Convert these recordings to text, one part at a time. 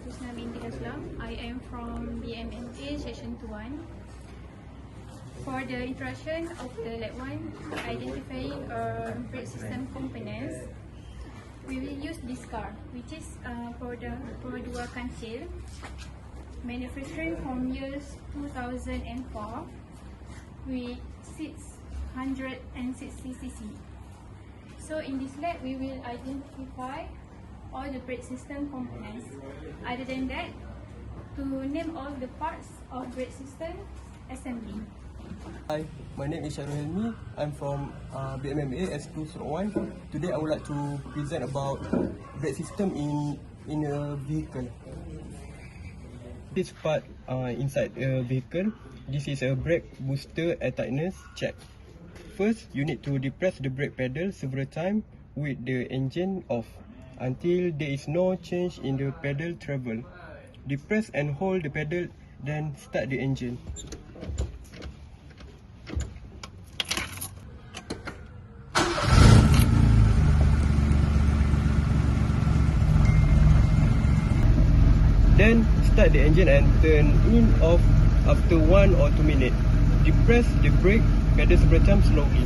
HUSNA binti RASLAM. I am from BMMA section 1. For the introduction of the lab 1, identifying brake system components, we will use this car, which is Pro 2 kancil, manufacturing from years 2004 with 660cc. So in this lab, we will identify all the brake system components. Other than that, to name all the parts of brake system assembly. Hi, my name is HELMI. I'm from BMMA S201. Today I would like to present about brake system in a vehicle. This part inside a vehicle, this is a brake booster air tightness check. First, you need to depress the brake pedal several times with the engine off until there is no change in the pedal travel. Depress and hold the pedal, then start the engine. Then start the engine and turn in off after 1 or 2 minutes. Depress the brake pedal several times slowly.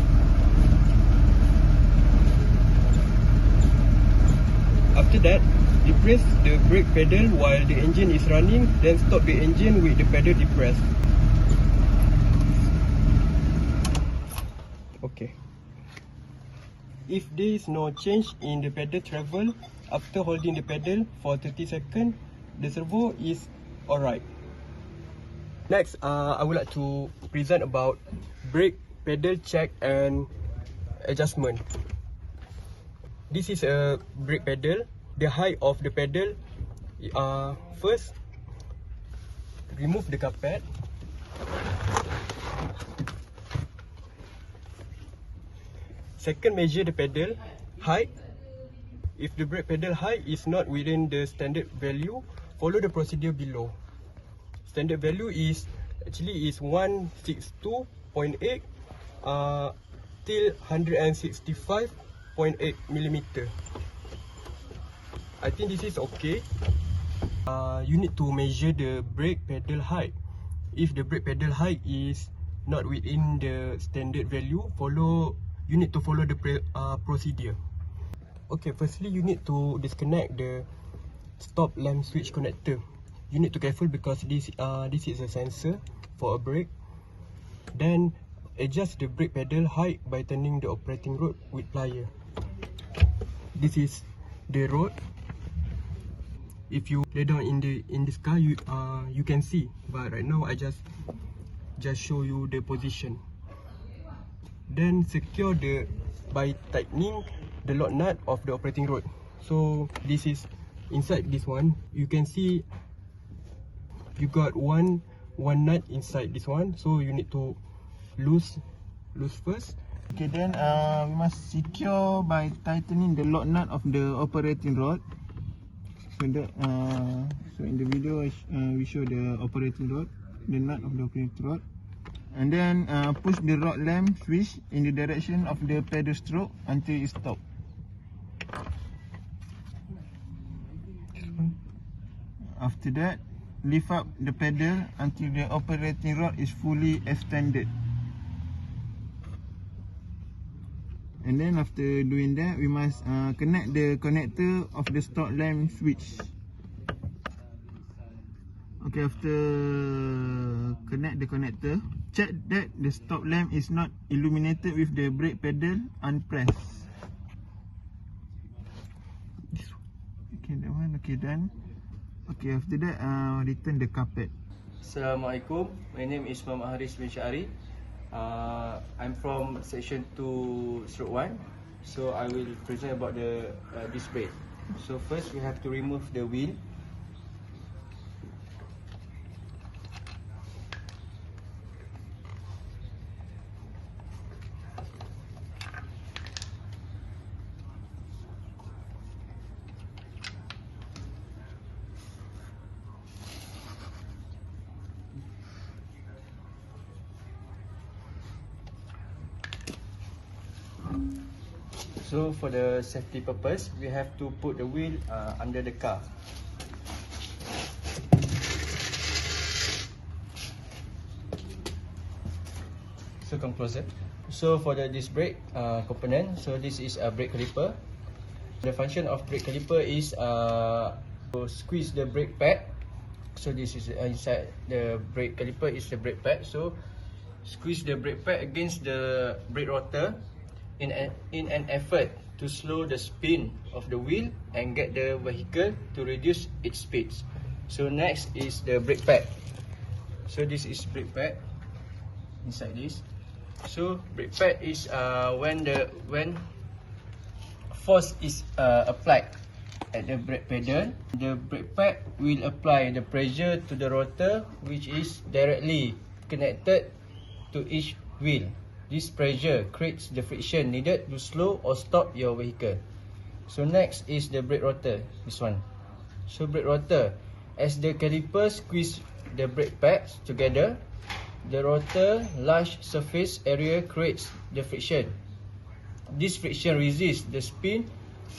After that, depress the brake pedal while the engine is running, then stop the engine with the pedal depressed. Okay. If there is no change in the pedal travel after holding the pedal for 30 seconds, the servo is alright. Next, I would like to present about brake pedal check and adjustment. This is a brake pedal. The height of the pedal, first, remove the carpet. Second, measure the pedal height. If the brake pedal height is not within the standard value, follow the procedure below. Standard value is 162.8 till 165.8 millimeter. I think this is okay. You need to measure the brake pedal height. If the brake pedal height is not within the standard value, you need to follow the procedure. Okay, firstly you need to disconnect the stop lamp switch connector. You need to be careful because this is a sensor for a brake. Then adjust the brake pedal height by turning the operating rod with plier. This is the rod. If you lay down in this car, you can see, but right now I just show you the position. Then secure by tightening the lock nut of the operating rod. So this is inside this one. You can see you got one nut inside this one, so you need to loose first. Okay, then we must secure by tightening the lock nut of the operating rod. So in the video we show the operating rod, the nut of the operating rod, and then push the rod lamp switch in the direction of the pedal stroke until it stops. After that, lift up the pedal until the operating rod is fully extended. And then after doing that, we must connect the connector of the stop lamp switch. Okay, after connect the connector, check that the stop lamp is not illuminated with the brake pedal unpressed. Okay, that one. Okay, done. Okay, after that, return the carpet. Assalamualaikum. My name is Muhammad HARIEZ bin SHAARI. I'm from section 2/1. So I will present about this brake. So first we have to remove the wheel. So for the safety purpose, we have to put the wheel under the car. So come closer. So for the disc brake component, so this is a brake caliper. The function of brake caliper is to squeeze the brake pad. So this is inside the brake caliper is the brake pad. So squeeze the brake pad against the brake rotor in an effort to slow the spin of the wheel and get the vehicle to reduce its speeds. So next is the brake pad. So this is brake pad inside this. So brake pad is when force is applied at the brake pedal, the brake pad will apply the pressure to the rotor, which is directly connected to each wheel. This pressure creates the friction needed to slow or stop your vehicle. So next is the brake rotor, this one. So brake rotor, as the caliper squeeze the brake pads together, the rotor large surface area creates the friction. This friction resists the spin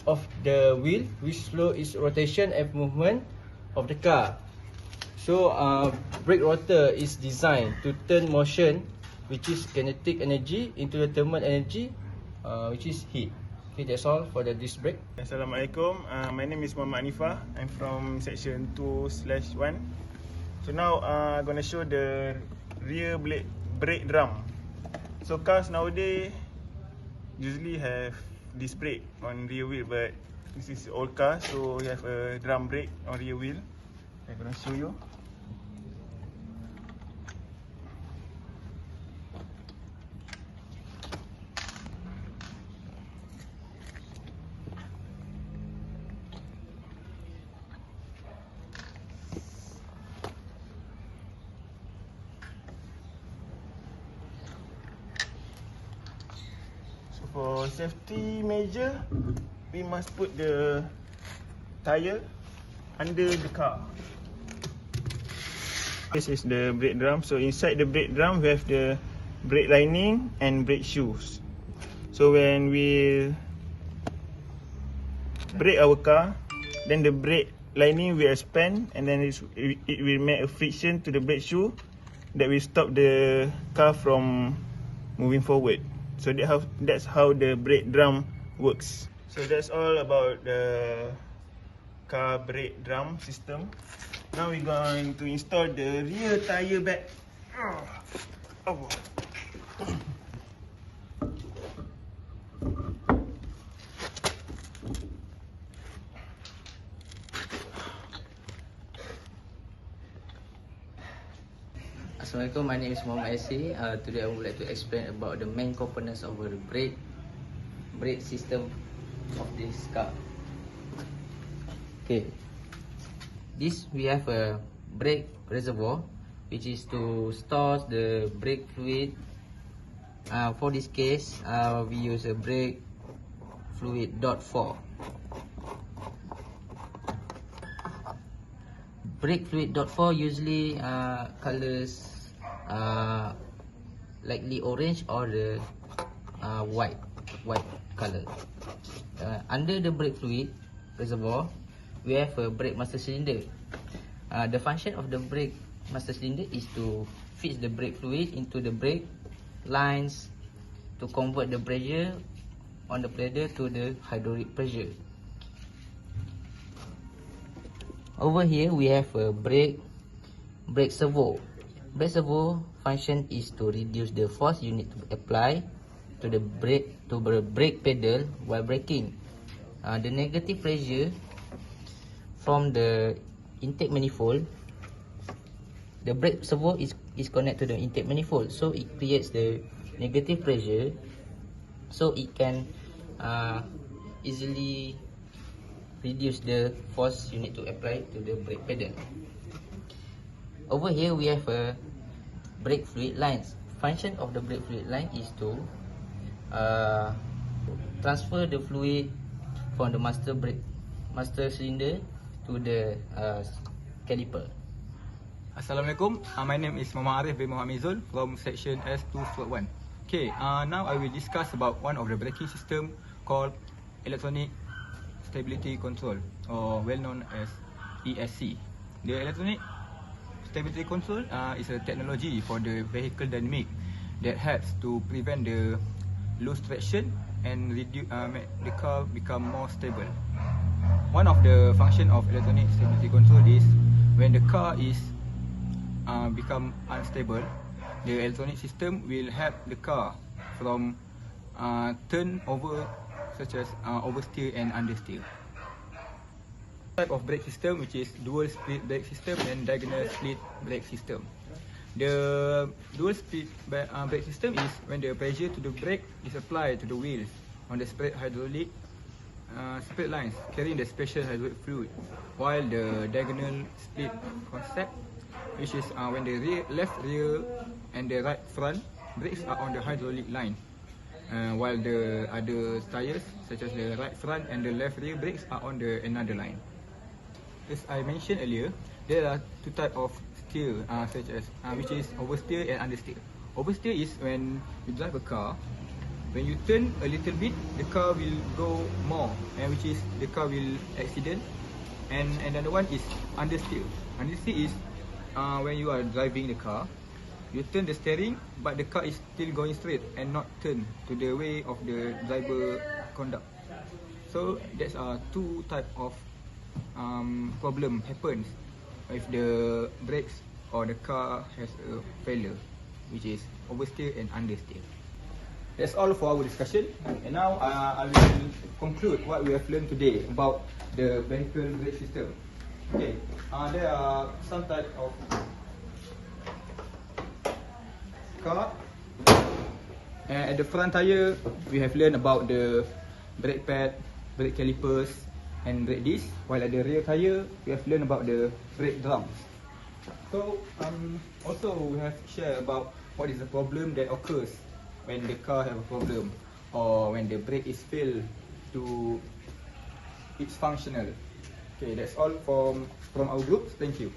of the wheel, which slow its rotation and movement of the car. So brake rotor is designed to turn motion, which is kinetic energy, into the thermal energy, which is heat. Okay, that's all for the disc brake. Assalamualaikum. My name is Muhammad ANIFA. I'm from section 2/1. So now I'm gonna show the rear brake drum. So cars nowadays usually have disc brake on rear wheel, but this is old car, so we have a drum brake on rear wheel. I'm gonna show you. For safety measure, we must put the tire under the car. This is the brake drum. So inside the brake drum, we have the brake lining and brake shoes. So when we brake our car, then the brake lining will expand, and then it will make a friction to the brake shoe that will stop the car from moving forward. So that's how the brake drum works. So that's all about the car brake drum system. Now we're going to install the rear tire bag. Assalamualaikum, my name is Muhammad YASSIR. Today I would like to explain about the main components of the brake system of this car. Okay, this we have a brake reservoir, which is to store the brake fluid. For this case, we use a brake fluid .4. Brake fluid .4 usually colors likely orange or the white color. Under the brake fluid reservoir, we have a brake master cylinder. The function of the brake master cylinder is to feed the brake fluid into the brake lines to convert the pressure on the pedal to the hydraulic pressure. Over here we have a brake servo. Brake servo function is to reduce the force you need to apply to the brake pedal while braking. The negative pressure from the intake manifold, the brake servo is connected to the intake manifold, so it creates the negative pressure, so it can easily reduce the force you need to apply to the brake pedal. Over here we have a brake fluid lines. Function of the brake fluid line is to transfer the fluid from the master cylinder to the caliper. Assalamualaikum. My name is Muhammad ARIF bin AMIZUL from section S2/1. Okay, now I will discuss about one of the braking system called electronic stability control, or well known as ESC. The electronic stability control is a technology for the vehicle dynamic that helps to prevent the loose traction and make the car become more stable. One of the function of electronic stability control is when the car is become unstable, the electronic system will help the car from turn over, such as oversteer and understeer. Type of brake system, which is dual split brake system and diagonal split brake system. The dual split brake system is when the pressure to the brake is applied to the wheels on the spread hydraulic spread lines carrying the special hydraulic fluid, while the diagonal split concept, which is when the left rear and the right front brakes are on the hydraulic line, while the other tires, such as the right front and the left rear brakes, are on the another line. As I mentioned earlier, there are two types of steer, such as which is oversteer and understeer. Oversteer is when you drive a car, when you turn a little bit, the car will go more, and which is the car will accident. And another one is understeer. Understeer is when you are driving the car, you turn the steering, but the car is still going straight and not turn to the way of the driver conduct. So that's two type of problem happens if the brakes or the car has a failure, which is oversteer and understeer. That's all for our discussion, and now I will conclude what we have learned today about the vehicle brake system. Okay, there are some type of car. At the front tire, we have learned about the brake pad, brake calipers, and brake disc, while at the rear tire, we have learned about the brake drums. So also we have shared about what is the problem that occurs when the car have a problem or when the brake is failed to its functional. Okay, that's all from our group. Thank you.